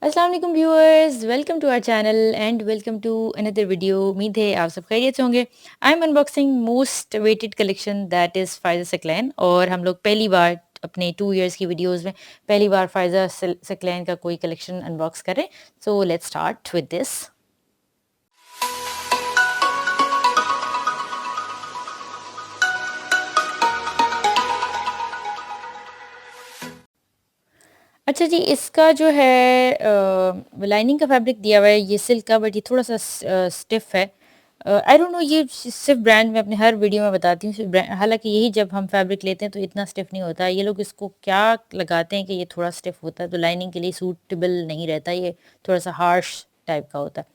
अस्सलाम वालेकुम viewers, welcome to our channel and welcome to another video. उम्मीद है आप सब खैरियत से होंगे। I am unboxing most waited collection that is Faiza Saqlain. और हम लोग पहली बार अपने 2 इयर्स की वीडियोस में पहली बार फायज़ा सकलैन का कोई कलेक्शन अनबॉक्स करें। So let's start with this. अच्छा जी, इसका जो है लाइनिंग का फैब्रिक दिया हुआ है, ये सिल्क का, बट ये थोड़ा सा स्टिफ है। आई डोंट नो, ये सिर्फ ब्रांड में अपने हर वीडियो में बताती हूँ, सिर्फ हालांकि यही जब हम फैब्रिक लेते हैं तो इतना स्टिफ नहीं होता। ये लोग इसको क्या लगाते हैं कि ये थोड़ा स्टिफ होता है, तो लाइनिंग के लिए सूटेबल नहीं रहता, ये थोड़ा सा हार्श टाइप का होता है।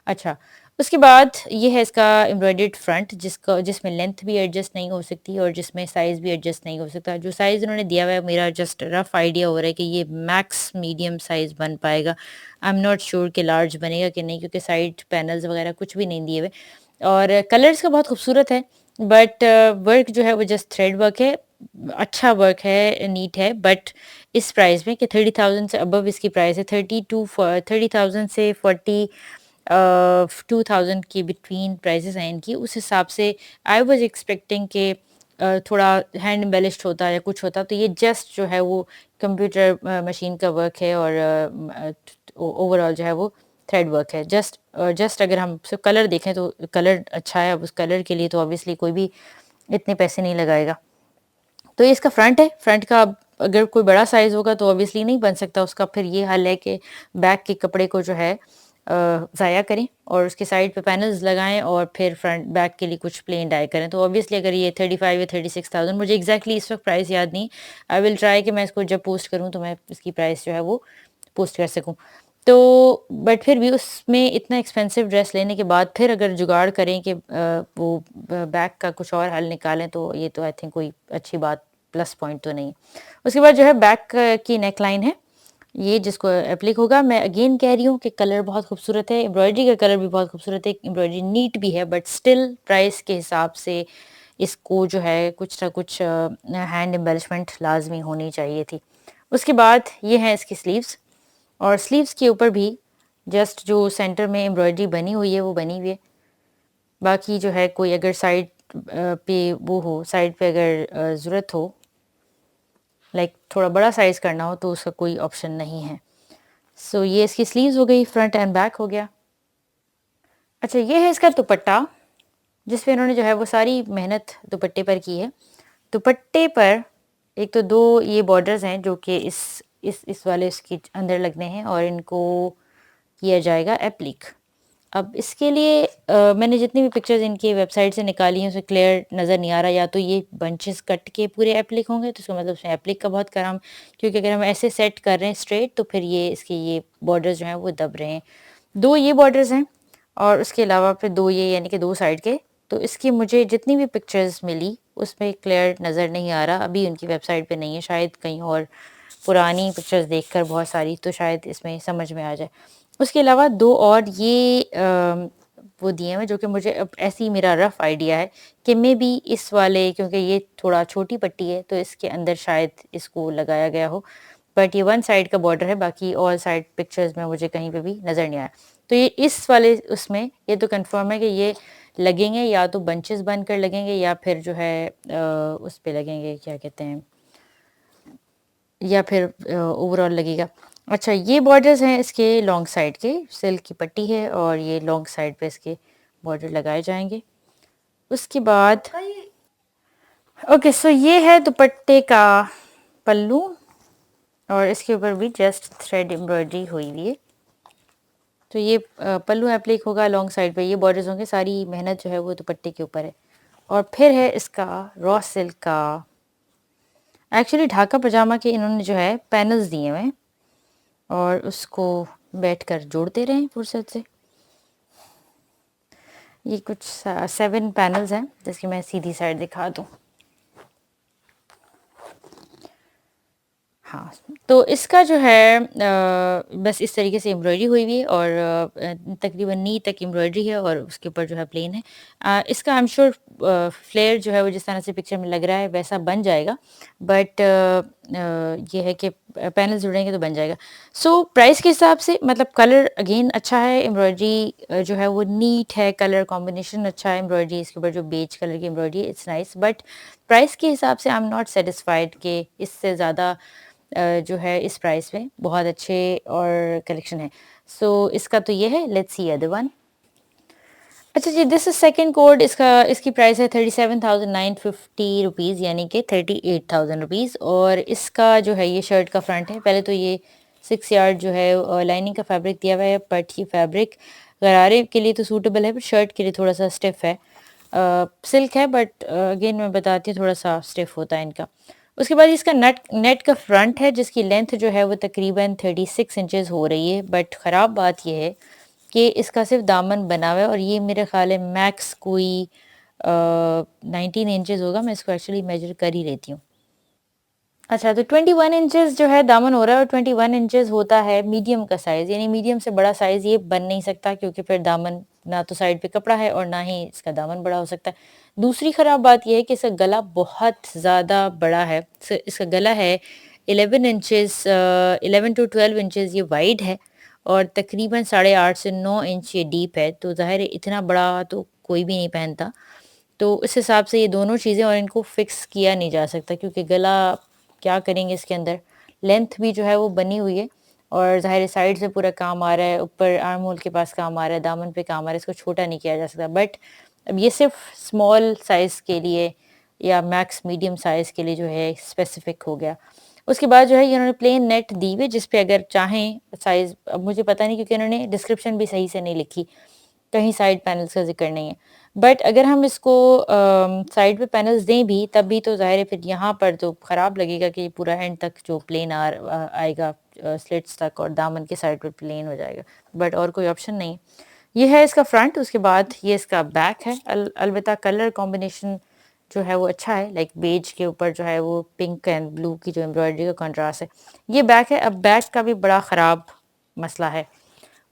अच्छा, उसके बाद ये है इसका एम्ब्रॉयडर्ड फ्रंट, जिसमें लेंथ भी एडजस्ट नहीं हो सकती और जिसमें साइज़ भी एडजस्ट नहीं हो सकता। जो साइज़ इन्होंने दिया हुआ है, मेरा जस्ट रफ आइडिया हो रहा है कि ये मैक्स मीडियम साइज़ बन पाएगा। आई एम नॉट श्योर कि लार्ज बनेगा कि नहीं, क्योंकि साइड पैनल्स वगैरह कुछ भी नहीं दिए हुए। और कलर्स का बहुत खूबसूरत है, बट वर्क जो है वो जस्ट थ्रेड वर्क है। अच्छा वर्क है, नीट है, बट इस प्राइस में कि 30,000 से अबव इसकी प्राइस है। 30,000 से 2,000 के बिटवीन प्राइसेस हैं इनकी। उस हिसाब से आई वाज एक्सपेक्टिंग कि थोड़ा हैंड एम्बेलिश्ड होता या कुछ होता, तो ये जस्ट जो है वो कंप्यूटर मशीन का वर्क है और ओवरऑल जो है वो थ्रेड वर्क है। जस्ट अगर हम सिर्फ कलर देखें तो कलर अच्छा है। अब उस कलर के लिए तो ऑब्वियसली कोई भी इतने पैसे नहीं लगाएगा। तो ये इसका फ्रंट है। फ्रंट का अगर कोई बड़ा साइज होगा तो ऑब्वियसली नहीं बन सकता उसका। फिर ये हल है कि बैक के कपड़े को जो है ज़ाया करें और उसके साइड पे पैनल्स लगाएं और फिर फ्रंट बैक के लिए कुछ प्लेन डाई करें। तो ऑब्वियसली अगर ये 35 या 36,000, मुझे एग्जैक्टली इस वक्त प्राइस याद नहीं। आई विल ट्राई कि मैं इसको जब पोस्ट करूँ तो मैं इसकी प्राइस जो है वो पोस्ट कर सकूँ। तो बट फिर भी उसमें इतना एक्सपेंसिव ड्रेस लेने के बाद फिर अगर जुगाड़ करें कि वो बैक का कुछ और हल निकालें, तो ये तो आई थिंक कोई अच्छी बात, प्लस पॉइंट तो नहीं। उसके बाद जो है बैक की नेक लाइन है, ये जिसको एप्लिक होगा। मैं अगेन कह रही हूँ कि कलर बहुत खूबसूरत है, एम्ब्रॉयडरी का कलर भी बहुत खूबसूरत है, एम्ब्रॉयडरी नीट भी है, बट स्टिल प्राइस के हिसाब से इसको जो है कुछ ना कुछ हैंड एम्बेलिशमेंट लाजमी होनी चाहिए थी। उसके बाद ये है इसकी स्लीव्स, और स्लीव्स के ऊपर भी जस्ट जो सेंटर में एम्ब्रॉयडरी बनी हुई है वो बनी हुई है। बाकी जो है कोई अगर साइड पे वो हो, साइड पे अगर ज़रूरत हो, लाइक थोड़ा बड़ा साइज़ करना हो, तो उसका कोई ऑप्शन नहीं है। सो ये इसकी स्लीव्स हो गई, फ्रंट एंड बैक हो गया। अच्छा, ये है इसका दुपट्टा, जिस पे इन्होंने जो है वो सारी मेहनत दुपट्टे पर की है। दुपट्टे पर एक तो दो ये बॉर्डर्स हैं जो कि इस वाले इसके अंदर लगने हैं और इनको किया जाएगा एप्लिक। अब इसके लिए मैंने जितनी भी पिक्चर्स इनकी वेबसाइट से निकाली हैं उसमें क्लियर नज़र नहीं आ रहा। या तो ये बंचेस कट के पूरे एप्लिक होंगे तो इसका मतलब उसमें एप्लिक का बहुत काम, क्योंकि अगर हम ऐसे सेट कर रहे हैं स्ट्रेट तो फिर ये इसके ये बॉर्डर्स जो हैं वो दब रहे हैं। दो ये बॉर्डर्स हैं और उसके अलावा फिर दो ये, यानी कि दो साइड के। तो इसकी मुझे जितनी भी पिक्चर्स मिली उसमें क्लियर नज़र नहीं आ रहा। अभी उनकी वेबसाइट पे नहीं है, शायद कहीं और पुरानी पिक्चर्स देखकर बहुत सारी, तो शायद इसमें समझ में आ जाए। उसके अलावा दो और ये वो दिए हुए जो कि मुझे अब ऐसे ही मेरा रफ आइडिया है कि मे बी इस वाले, क्योंकि ये थोड़ा छोटी पट्टी है तो इसके अंदर शायद इसको लगाया गया हो। बट ये वन साइड का बॉर्डर है, बाकी ऑल साइड पिक्चर्स में मुझे कहीं पे भी नज़र नहीं आया। तो ये इस वाले उसमें ये तो कंफर्म है कि ये लगेंगे, या तो बंचेस बनकर लगेंगे या फिर जो है उस पे लगेंगे, क्या कहते हैं, या फिर ओवरऑल लगेगा। अच्छा, ये बॉर्डर्स हैं इसके लॉन्ग साइड के, सिल्क की पट्टी है और ये लॉन्ग साइड पे इसके बॉर्डर लगाए जाएंगे। उसके बाद ओके, सो ये है दुपट्टे का पल्लू और इसके ऊपर भी जस्ट थ्रेड एम्ब्रॉयडरी हुई हुई है। तो ये पल्लू एप्लिक होगा लॉन्ग साइड पे, ये बॉर्डर्स होंगे, सारी मेहनत जो है वो दुपट्टे के ऊपर है। और फिर है इसका रॉ सिल्क का, एक्चुअली ढाका पजामा के इन्होंने जो है पैनल्स दिए हुए हैं और उसको बैठकर जोड़ते रहें फुर्सत से। ये कुछ 7 पैनल्स हैं, जिसकी मैं सीधी साइड दिखा दूँ। हाँ, तो इसका जो है बस इस तरीके से एम्ब्रॉयडरी हुई हुई है और तकरीबन नी तक एम्ब्रॉयडरी है और उसके ऊपर जो है प्लेन है। इसका आई एम श्योर फ्लेयर जो है वो जिस तरह से पिक्चर में लग रहा है वैसा बन जाएगा, बट ये है कि पैनल्स जुड़ेंगे तो बन जाएगा। सो प्राइस के हिसाब से मतलब कलर अगेन अच्छा है, एम्ब्रॉयडरी जो है वो नीट है, कलर कॉम्बिनेशन अच्छा है, एम्ब्रॉयडरी इसके ऊपर जो बेज कलर की एम्ब्रॉयडरी है इट्स नाइस, बट प्राइस के हिसाब से आई एम नॉट सेटिस्फाइड कि इससे ज़्यादा जो है इस प्राइस में बहुत अच्छे और कलेक्शन है। सो इसका तो ये है, लेट्स सी अदर वन। अच्छा जी, दिस इज सेकंड कोड। इसकी प्राइस है 37,950 रुपीज़, यानी कि 38,000 रुपीज़। और इसका जो है ये शर्ट का फ्रंट है। पहले तो ये 6 यार्ड जो है लाइनिंग का फैब्रिक दिया हुआ है, बट ये फैब्रिक गरारे के लिए तो सूटेबल है, बट शर्ट के लिए थोड़ा सा स्टिफ है। सिल्क है, बट अगेन मैं बताती हूँ थोड़ा सा स्टिफ होता है इनका। उसके बाद इसका नेट का फ्रंट है, जिसकी लेंथ जो है वो तकरीबन 36 इंचेस हो रही है, बट ख़राब बात यह है कि इसका सिर्फ दामन बना हुआ है और ये मेरे ख्याल है मैक्स कोई 19 इंचेस होगा। मैं इसको एक्चुअली मेजर कर ही लेती हूँ। अच्छा, तो 21 इंचेस जो है दामन हो रहा है और 21 इंचेस होता है मीडियम का साइज़, यानी मीडियम से बड़ा साइज़ ये बन नहीं सकता, क्योंकि फिर दामन ना तो साइड पे कपड़ा है और ना ही इसका दामन बड़ा हो सकता है। दूसरी ख़राब बात ये है कि इसका गला बहुत ज़्यादा बड़ा है। इसका गला है 11 इंचेस, 11 to 12 इंचेस ये वाइड है और तकरीबन 8.5 से 9 इंच ये डीप है। तो ज़ाहिर है इतना बड़ा तो कोई भी नहीं पहनता। तो इस हिसाब से ये दोनों चीज़ें और इनको फिक्स किया नहीं जा सकता, क्योंकि गला क्या करेंगे इसके अंदर। लेंथ भी जो है वो बनी हुई है और ज़ाहिर है साइड से पूरा काम आ रहा है, ऊपर आर्म होल के पास काम आ रहा है, दामन पे काम आ रहा है, इसको छोटा नहीं किया जा सकता। बट अब ये सिर्फ स्मॉल साइज़ के लिए या मैक्स मीडियम साइज़ के लिए जो है स्पेसिफिक हो गया। उसके बाद जो है इन्होंने प्लेन नेट दी हुई, जिस पे अगर चाहें साइज़, अब मुझे पता नहीं क्योंकि इन्होंने डिस्क्रिप्शन भी सही से नहीं लिखी, कहीं साइड पैनल्स का ज़िक्र नहीं है। बट अगर हम इसको साइड पे पैनल्स दें भी, तब भी तो ज़ाहिर है फिर यहाँ पर तो ख़राब लगेगा कि पूरा एंड तक जो प्लेन आएगा स्लिट्स तक और दामन के साइड पे प्लेन हो जाएगा। बट और कोई ऑप्शन नहीं है। ये है इसका फ्रंट। उसके बाद ये इसका बैक है। अलबत्ता कलर कॉम्बिनेशन जो है वो अच्छा है, लाइक बेज के ऊपर जो है वो पिंक एंड ब्लू की जो एम्ब्रॉयडरी का कंट्रास्ट है, ये बैक है। अब बैक का भी बड़ा ख़राब मसला है,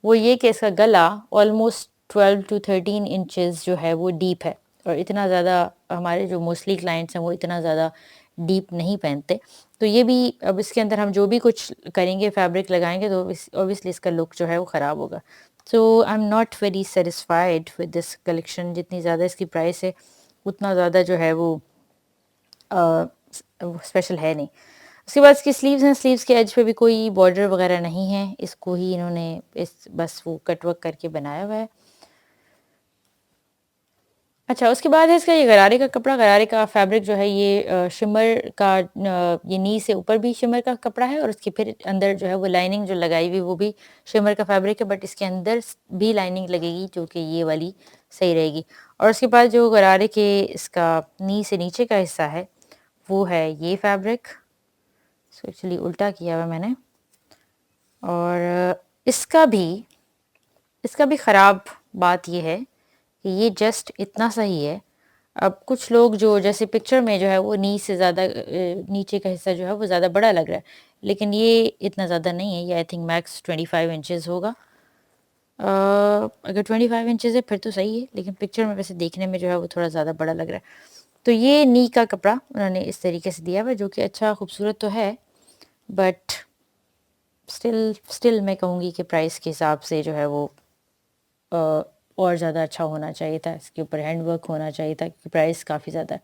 वो ये कि इसका गला ऑलमोस्ट 12 to 13 इंचेस जो है वो डीप है और इतना ज़्यादा हमारे जो मोस्टली क्लाइंट्स हैं वो इतना ज़्यादा डीप नहीं पहनते। तो ये भी, अब इसके अंदर हम जो भी कुछ करेंगे, फैब्रिक लगाएंगे, तो ऑब्वियसली इसका लुक जो है वो ख़राब होगा। So I am not very satisfied with this collection. जितनी ज़्यादा इसकी प्राइस है उतना ज़्यादा जो है वो स्पेशल है नहीं। उसके बाद इसकी स्लीव्स हैं, स्लीव्स के एज पे भी कोई बॉर्डर वगैरह नहीं है, इसको ही इन्होंने इस बस वो कटवर्क करके बनाया हुआ है। अच्छा, उसके बाद है इसका ये गरारे का कपड़ा। गरारे का फैब्रिक जो है ये शिमर का, ये नी से ऊपर भी शिमर का कपड़ा है और उसके फिर अंदर जो है वो लाइनिंग जो लगाई हुई वो भी शिमर का फैब्रिक है, बट इसके अंदर भी लाइनिंग लगेगी जो कि ये वाली सही रहेगी। और उसके बाद जो गरारे के इसका नी से नीचे का हिस्सा है वो है ये फैब्रिक। इसको एक्चुअली उल्टा किया हुआ मैंने। और इसका भी ख़राब बात ये है कि ये जस्ट इतना सही है। अब कुछ लोग जो जैसे पिक्चर में जो है वो नी से ज़्यादा नीचे का हिस्सा जो है वो ज़्यादा बड़ा लग रहा है, लेकिन ये इतना ज़्यादा नहीं है। ये आई थिंक मैक्स 25 इंचेस होगा। अगर 25 इंचेस है फिर तो सही है, लेकिन पिक्चर में वैसे देखने में जो है वो थोड़ा ज़्यादा बड़ा लग रहा है। तो ये नी का कपड़ा उन्होंने इस तरीके से दिया हुआ है, जो कि अच्छा खूबसूरत तो है, बट स्टिल स्टिल मैं कहूँगी कि प्राइस के हिसाब से जो है वो और ज़्यादा अच्छा होना चाहिए था, इसके ऊपर हैंड वर्क होना चाहिए था, क्योंकि प्राइस काफ़ी ज़्यादा है।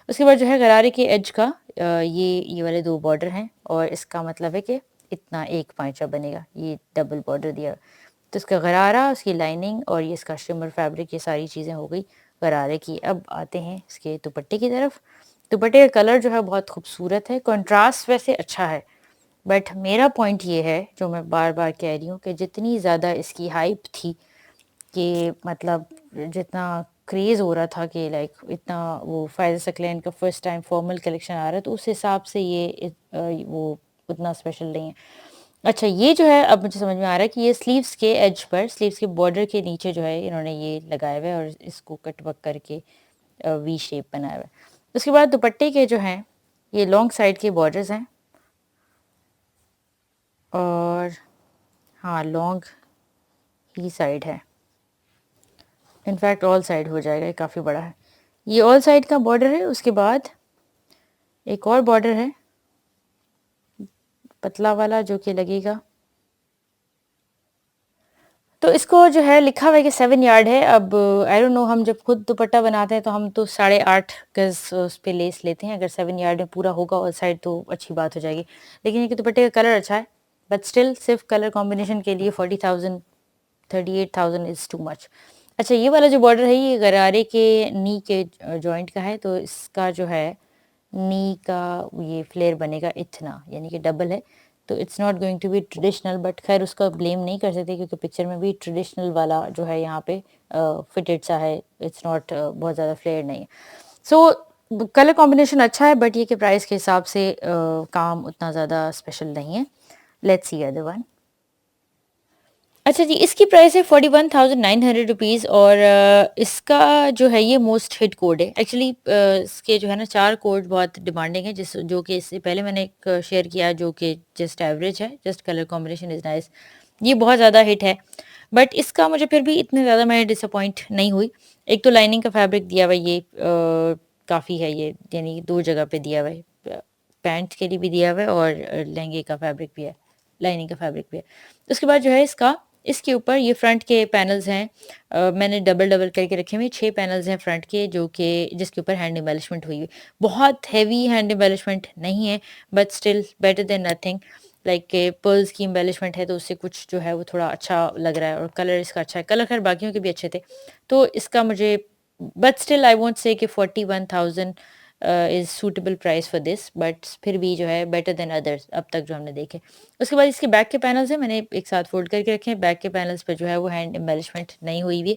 उसके बाद जो है गरारे के एज का ये वाले 2 बॉर्डर हैं और इसका मतलब है कि इतना एक पाँचा बनेगा, ये डबल बॉर्डर दिया। तो इसका गरारा, उसकी लाइनिंग और ये इसका शिमर फैब्रिक, ये सारी चीज़ें हो गई गरारे की। अब आते हैं इसके दुपट्टे की तरफ। दुपट्टे का कलर जो है बहुत खूबसूरत है, कंट्रास्ट वैसे अच्छा है, बट मेरा पॉइंट ये है जो मैं बार-बार कह रही हूँ कि जितनी ज़्यादा इसकी हाइप थी, कि मतलब जितना क्रेज़ हो रहा था कि लाइक इतना वो फ़ायज़ सक्लेन का फर्स्ट टाइम फॉर्मल कलेक्शन आ रहा है, तो उस हिसाब से ये वो उतना स्पेशल नहीं है। अच्छा, ये जो है अब मुझे समझ में आ रहा है कि ये स्लीव्स के एज पर, स्लीव्स के बॉर्डर के नीचे जो है इन्होंने ये लगाया हुआ है और इसको कट वर्क करके वी शेप बनाया हुआ है। उसके बाद दुपट्टे के जो हैं ये लॉन्ग साइड के बॉर्डर्स हैं और हाँ लॉन्ग ही साइड है, इनफैक्ट ऑल साइड हो जाएगा, ये काफ़ी बड़ा है। ये ऑल साइड का बॉर्डर है। उसके बाद एक और बॉर्डर है पतला वाला जो कि लगेगा, तो इसको जो है लिखा हुआ है कि 7 यार्ड है। अब आई डोंट नो, हम जब खुद दुपट्टा बनाते हैं तो हम तो 8.5 गज उस पे लेस लेते हैं। अगर 7 यार्ड में पूरा होगा ऑल साइड तो अच्छी बात हो जाएगी। लेकिन ये कि दुपट्टे का कलर अच्छा है, बट स्टिल सिर्फ कलर कॉम्बिनेशन के लिए 40,000 38,000 इज़ टू मच। अच्छा, ये वाला जो बॉर्डर है ये गरारे के नी के जॉइंट का है, तो इसका जो है नी का ये फ्लेयर बनेगा इतना, यानी कि डबल है। तो it's not going to be traditional, but खैर उसका ब्लेम नहीं कर सकते क्योंकि पिक्चर में भी ट्रेडिशनल वाला जो है यहाँ पे फिटेड सा है। इट्स नॉट बहुत ज़्यादा फ्लेयर नहीं है। सो कलर कॉम्बिनेशन अच्छा है, बट ये कि प्राइस के हिसाब से काम उतना ज़्यादा स्पेशल नहीं है। Let's see other one. अच्छा जी, इसकी प्राइस है 41,900 रुपीज़ और इसका जो है ये मोस्ट हिट कोड है एक्चुअली। इसके जो है ना 4 कोड बहुत डिमांडिंग है, जिस जो कि इससे पहले मैंने एक शेयर किया जो कि जस्ट एवरेज है, just colour combination is nice. ये बहुत ज़्यादा हिट है, बट इसका मुझे फिर भी इतने ज़्यादा मैं डिसअपॉइंट नहीं हुई। एक तो लाइनिंग का फैब्रिक दिया हुआ ये काफ़ी है, ये यानी 2 जगह पे दिया हुआ है, पैंट के लिए भी दिया हुआ है और लहंगे का फैब्रिक भी है, लाइनिंग का फैब्रिक भी है। उसके बाद जो है इसका, इसके ऊपर ये फ्रंट के पैनल्स हैं, मैंने डबल डबल करके रखे हुए 6 पैनल्स हैं फ्रंट के, जो कि जिसके ऊपर हैंड एम्बेलिशमेंट हुई हुई। बहुत हैवी हैंड एम्बेलिशमेंट नहीं है, but still better than nothing. Like के पर्ल्स की एम्बेलिशमेंट है तो उससे कुछ जो है वो थोड़ा अच्छा लग रहा है, और कलर इसका अच्छा है। कलर खैर बाकियों के भी अच्छे थे, तो इसका मुझे, but still I won't say कि 41,000 is suitable price for this, but फिर भी जो है बेटर देन अदर्स अब तक जो हमने देखे। उसके बाद इसके बैक के पैनल्स हैं, मैंने एक साथ फोल्ड करके रखे हैं। बैक के पैनल्स पे जो है वो हैंड एम्बेलिशमेंट नहीं हुई हुई।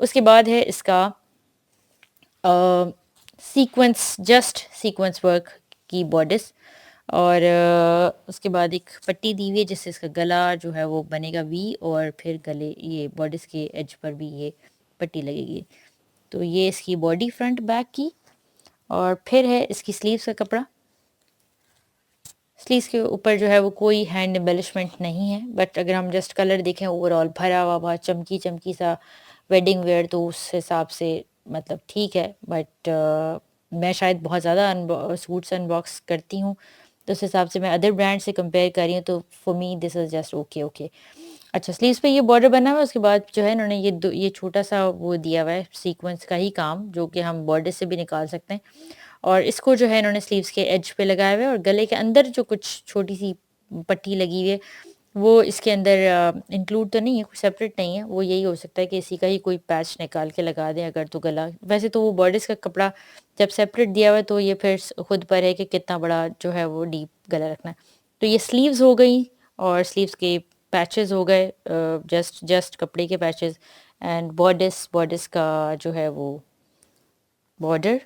उसके बाद है इसका सीक्वेंस, जस्ट सीक्वेंस वर्क की बॉडिस, और उसके बाद एक पट्टी दी हुई है जिससे इसका गला जो है वो बनेगा वी, और फिर गले ये बॉडिस के एज पर भी ये पट्टी लगेगी। तो ये इसकी बॉडी फ्रंट बैक की, और फिर है इसकी स्लीव्स का कपड़ा। स्लीव्स के ऊपर जो है वो कोई हैंड एम्बेलिशमेंट नहीं है, बट अगर हम जस्ट कलर देखें ओवरऑल भरा हुआ बहुत चमकी चमकी सा वेडिंग वेयर, तो उस हिसाब से मतलब ठीक है। बट मैं शायद बहुत ज़्यादा सूट्स अनबॉक्स करती हूँ, तो उस हिसाब से मैं अदर ब्रांड से कंपेयर कर रही हूँ, तो for me this is just okay okay. अच्छा, स्लीव्स पे ये बॉर्डर बना हुआ है। उसके बाद जो है इन्होंने ये छोटा सा वो दिया हुआ है सीक्वेंस का ही काम, जो कि हम बॉर्डर से भी निकाल सकते हैं, और इसको जो है इन्होंने स्लीव्स के एज पे लगाया हुआ है, और गले के अंदर जो कुछ छोटी सी पट्टी लगी हुई है वो इसके अंदर इंक्लूड तो नहीं है, कुछ सेपरेट नहीं है। वो यही हो सकता है कि इसी का ही कोई पैच निकाल के लगा दें अगर, तो गला वैसे तो वो बॉर्डर्स का कपड़ा जब सेपरेट दिया हुआ है तो ये फिर खुद पर है कि कितना बड़ा जो है वो डीप गला रखना है। तो ये स्लीव्स हो गई, और स्लीव्स के पैचेस हो गए, जस्ट जस्ट कपड़े के पैचेस, एंड बॉर्डर्स, बॉर्डर्स का जो है वो बॉर्डर,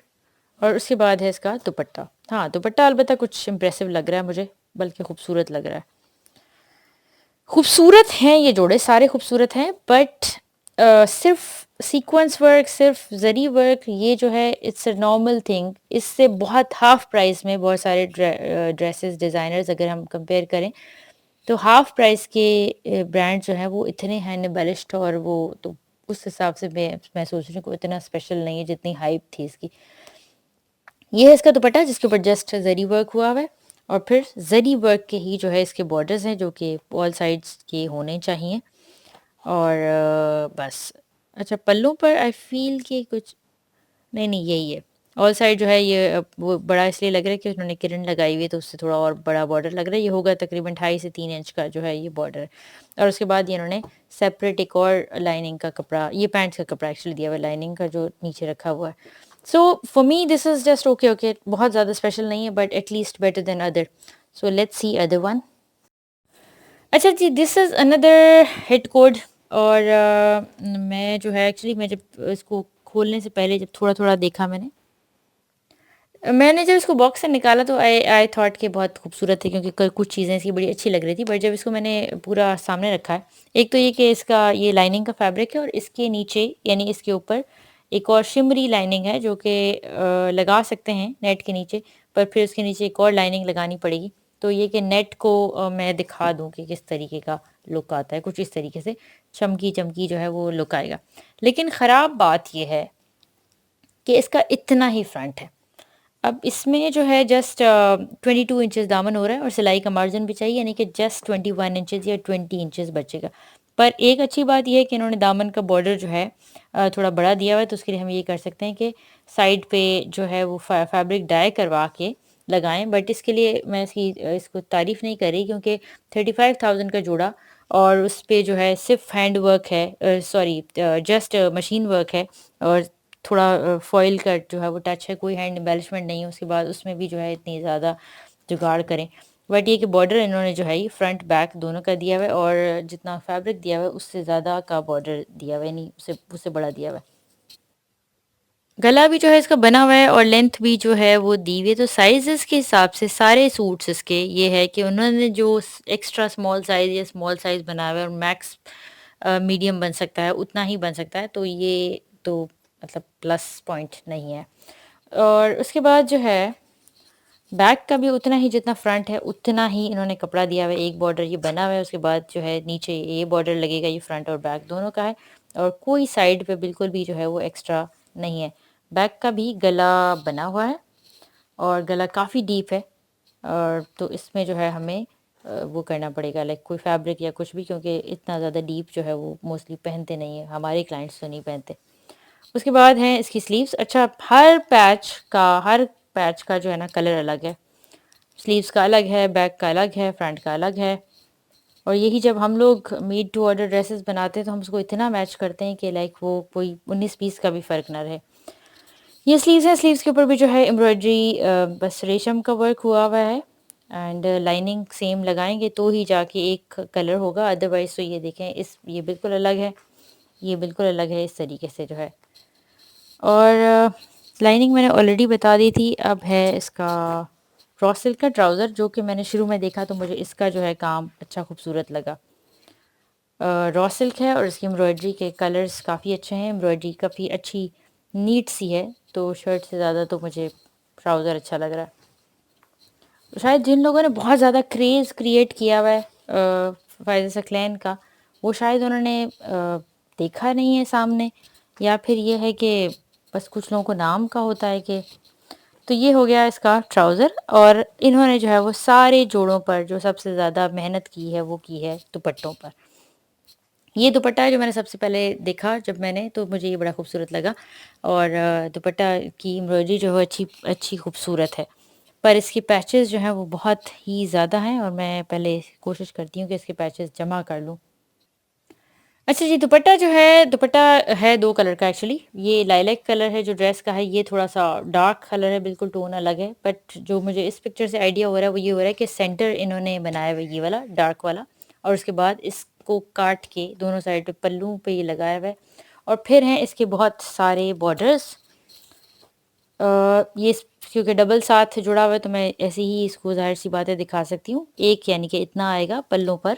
और उसके बाद है इसका दुपट्टा। हाँ, दुपट्टा अलबत्ता कुछ इम्प्रेसिव लग रहा है मुझे, बल्कि खूबसूरत लग रहा है। खूबसूरत हैं ये जोड़े, सारे खूबसूरत हैं, बट सिर्फ सीक्वेंस वर्क, सिर्फ जरी वर्क, ये जो है इट्स अ नॉर्मल थिंग। इससे बहुत हाफ प्राइस में बहुत सारे ड्रेसेस डिज़ाइनर्स अगर हम कंपेयर करें, तो हाफ प्राइस के ब्रांड जो है वो इतने हैं एम्बेलिश्ड, और वो तो उस हिसाब से मैं सोच रही हूँ कि इतना स्पेशल नहीं है जितनी हाइप थी इसकी। ये है इसका दुपट्टा जिसके ऊपर जस्ट जरी वर्क हुआ हुआ है, और फिर जरी वर्क के ही जो है इसके बॉर्डर्स हैं जो कि ऑल साइड्स के होने चाहिए, और बस। अच्छा, पल्लों पर आई फील कि कुछ नहीं, नहीं यही है। ऑल साइड जो है ये वो बड़ा इसलिए लग रहा है कि उन्होंने किरण लगाई हुई है, तो उससे थोड़ा और बड़ा बॉर्डर लग रहा है। ये होगा तकरीबन 2.5 से 3 इंच का जो है ये बॉर्डर है, और उसके बाद ये इन्होंने सेपरेट एक और लाइनिंग का कपड़ा, ये पैंट्स का कपड़ा एक्चुअली दिया हुआ है लाइनिंग का जो नीचे रखा हुआ है। So for me this is just okay okay, बहुत ज़्यादा स्पेशल नहीं है, but at least better than other. So let's see other one. अच्छा जी, this is another hit code, और मैं जो है एक्चुअली मैं जब इसको खोलने से पहले जब थोड़ा थोड़ा देखा मैंने जब इसको बॉक्स से निकाला तो आई आई थॉट कि बहुत खूबसूरत है, क्योंकि कुछ चीज़ें इसकी बड़ी अच्छी लग रही थी, बट जब इसको मैंने पूरा सामने रखा है, एक तो ये कि इसका ये लाइनिंग का फैब्रिक है, और इसके नीचे यानी इसके ऊपर एक और शिमरी लाइनिंग है जो कि लगा सकते हैं नेट के नीचे, पर फिर उसके नीचे एक और लाइनिंग लगानी पड़ेगी। तो ये कि नेट को मैं दिखा दूँ कि किस तरीके का लुक आता है, कुछ इस तरीके से चमकी-चमकी जो है वो लुक आएगा। लेकिन ख़राब बात ये है कि इसका इतना ही फ्रंट है। अब इसमें जो है जस्ट 22 इंचेस दामन हो रहा है और सिलाई का मार्जिन भी चाहिए, यानी कि जस्ट 21 इंचेस या 20 इंचेस बचेगा। पर एक अच्छी बात ये है कि इन्होंने दामन का बॉर्डर जो है थोड़ा बड़ा दिया हुआ है, तो उसके लिए हम ये कर सकते हैं कि साइड पे जो है वो फैब्रिक डाई करवा के लगाएं। बट इसके लिए मैं इसको तारीफ़ नहीं कर रही, क्योंकि 35,000 का जोड़ा और उस पे जो है सिर्फ हैंड वर्क है, सॉरी जस्ट मशीन वर्क है, और थोड़ा फ़ॉइल का जो है वो टच है, कोई हैंड एम्बेलिशमेंट नहीं है, उसके बाद उसमें भी जो है इतनी ज़्यादा जुगाड़ करें। बट ये कि बॉर्डर इन्होंने जो है ये फ्रंट बैक दोनों का दिया हुआ है, और जितना फैब्रिक दिया हुआ है उससे ज़्यादा का बॉर्डर दिया हुआ है, नहीं उससे उससे बड़ा दिया हुआ है। गला भी जो है इसका बना हुआ है और लेंथ भी जो है वो दी हुई है, तो साइज़ेस के हिसाब से सारे सूट्स इसके ये है कि उन्होंने जो एक्स्ट्रा स्मॉल साइज़ या स्मॉल साइज़ बनाया हुआ है, और मैक्स मीडियम बन सकता है उतना ही बन सकता है, तो ये तो मतलब प्लस पॉइंट नहीं है। और उसके बाद जो है बैक का भी उतना ही, जितना फ्रंट है उतना ही इन्होंने कपड़ा दिया हुआ है। एक बॉर्डर ये बना हुआ है, उसके बाद जो है नीचे ये बॉर्डर लगेगा, ये फ्रंट और बैक दोनों का है, और कोई साइड पे बिल्कुल भी जो है वो एक्स्ट्रा नहीं है। बैक का भी गला बना हुआ है और गला काफ़ी डीप है, और तो इसमें जो है हमें वो करना पड़ेगा लाइक कोई फैब्रिक या कुछ भी, क्योंकि इतना ज़्यादा डीप जो है वो मोस्टली पहनते नहीं है, हमारे क्लाइंट्स तो नहीं पहनते। उसके बाद हैं इसकी स्लीव्स। अच्छा, हर पैच का जो है ना कलर अलग है। स्लीव्स का अलग है, बैक का अलग है, फ्रंट का अलग है। और यही जब हम लोग मेड टू ऑर्डर ड्रेसेस बनाते हैं तो हम उसको इतना मैच करते हैं कि लाइक वो कोई 19-20 का भी फ़र्क ना रहे। ये स्लीव्स हैं, स्लीव्स के ऊपर भी जो है एम्ब्रॉयडरी बस रेशम का वर्क हुआ हुआ है, एंड लाइनिंग सेम लगाएंगे तो ही जाके एक कलर होगा, अदरवाइज तो ये देखें ये बिल्कुल अलग है, ये बिल्कुल अलग है, इस तरीके से जो है। और लाइनिंग मैंने ऑलरेडी बता दी थी। अब है इसका रॉ सिल्क का ट्राउज़र, जो कि मैंने शुरू में देखा तो मुझे इसका जो है काम अच्छा खूबसूरत लगा। रॉ सिल्क है और इसकी एम्ब्रॉयडरी के कलर्स काफ़ी अच्छे हैं, एम्ब्रॉयडरी काफ़ी अच्छी नीट सी है, तो शर्ट से ज़्यादा तो मुझे ट्राउज़र अच्छा लग रहा है। तो शायद जिन लोगों ने बहुत ज़्यादा क्रेज़ क्रिएट किया हुआ है फ़ायज़ सकलैन का, वो शायद उन्होंने देखा नहीं है सामने, या फिर ये है कि बस कुछ लोगों को नाम का होता है कि। तो ये हो गया इसका ट्राउज़र, और इन्होंने जो है वो सारे जोड़ों पर जो सबसे ज़्यादा मेहनत की है वो की है दुपट्टों पर। ये दुपट्टा है जो मैंने सबसे पहले देखा जब मैंने, तो मुझे ये बड़ा खूबसूरत लगा, और दुपट्टा की एम्ब्रॉयडरी जो है अच्छी अच्छी खूबसूरत है, पर इसकी पैचेस जो हैं वो बहुत ही ज़्यादा हैं, और मैं पहले कोशिश करती हूँ कि इसके पैचेस जमा कर लूँ। अच्छा जी, दुपट्टा है 2 कलर का एक्चुअली। ये लाइलैक कलर है जो ड्रेस का है, ये थोड़ा-सा डार्क कलर है, बिल्कुल टोन अलग है। बट जो मुझे इस पिक्चर से आइडिया हो रहा है वो ये हो रहा है कि सेंटर इन्होंने बनाया हुआ है ये वाला डार्क वाला, और उसके बाद इसको काट के दोनों साइड पे पल्लू पे ये लगाया हुआ है, और फिर हैं इसके बहुत सारे बॉर्डर्स। क्योंकि डबल साथ जुड़ा हुआ है तो मैं ऐसे ही इसको ज़ाहिर-सी बात है दिखा सकती हूँ। एक यानी कि इतना आएगा पल्लों पर,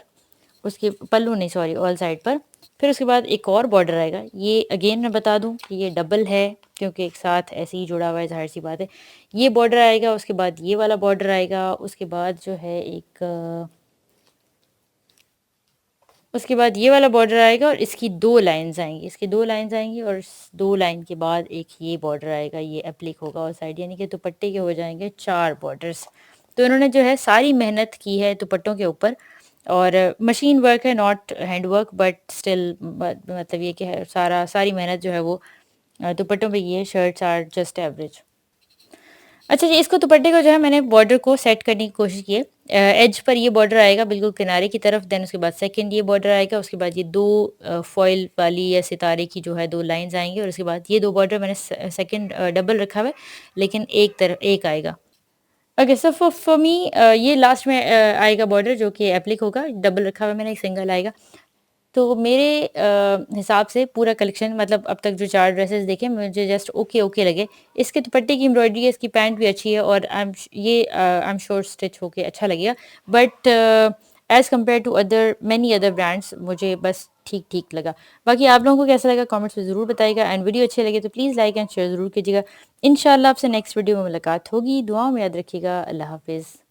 उसके पल्लू नहीं सॉरी ऑल साइड पर। फिर उसके बाद एक और बॉर्डर आएगा, ये अगेन मैं बता दूं कि ये डबल है, क्योंकि एक साथ ऐसे ही जुड़ा हुआ है, ज़ाहिर सी बात है। ये बॉर्डर आएगा, उसके बाद ये वाला बॉर्डर आएगा, उसके बाद जो है उसके बाद ये वाला बॉर्डर आएगा, और इसकी 2 लाइन्स आएंगी, इसकी 2 लाइन्स आएंगी, और इस 2 लाइन के बाद एक ये बॉर्डर आएगा, ये एप्लिक होगा और साइड, यानी कि दुपट्टे के हो जाएंगे 4 बॉर्डर्स। तो इन्होंने जो है सारी मेहनत की है दुपट्टों के ऊपर, और मशीन वर्क है, not hand work, but still मतलब ये कि है सारी मेहनत जो है वो दुपट्टों पे की है। Shirts are just average. अच्छा जी, इसको दुपट्टे को जो है मैंने बॉर्डर को सेट करने की कोशिश की है। एज पर ये बॉर्डर आएगा बिल्कुल किनारे की तरफ, देन उसके बाद सेकंड ये बॉर्डर आएगा, उसके बाद ये 2 फॉइल वाली या सितारे की जो है 2 लाइन्स आएँगी, और उसके बाद ये 2 बॉर्डर मैंने सेकंड डबल रखा हुआ है, लेकिन एक तरफ एक आएगा। ओके, सो फॉर मी ये लास्ट में आएगा बॉर्डर जो कि एप्लिक होगा, डबल रखा हुआ है मैंने, एक सिंगल आएगा। तो मेरे हिसाब से पूरा कलेक्शन, मतलब अब तक जो 4 ड्रेसेस देखे मुझे जस्ट ओके लगे। इसके दुपट्टे की एम्ब्रॉयडरी है, इसकी पैंट भी अच्छी है, और आई एम श्योर स्टिच होके अच्छा लगेगा। But as compare to other many other brands मुझे बस ठीक-ठीक लगा। बाकी आप लोगों को कैसा लगा कमेंट्स में ज़रूर बताइएगा, एंड वीडियो अच्छी लगे तो प्लीज़ लाइक एंड शेयर ज़रूर कीजिएगा। इंशाल्लाह आपसे नेक्स्ट वीडियो में मुलाकात होगी। दुआओं में याद रखिएगा। अल्लाह हाफ़िज़।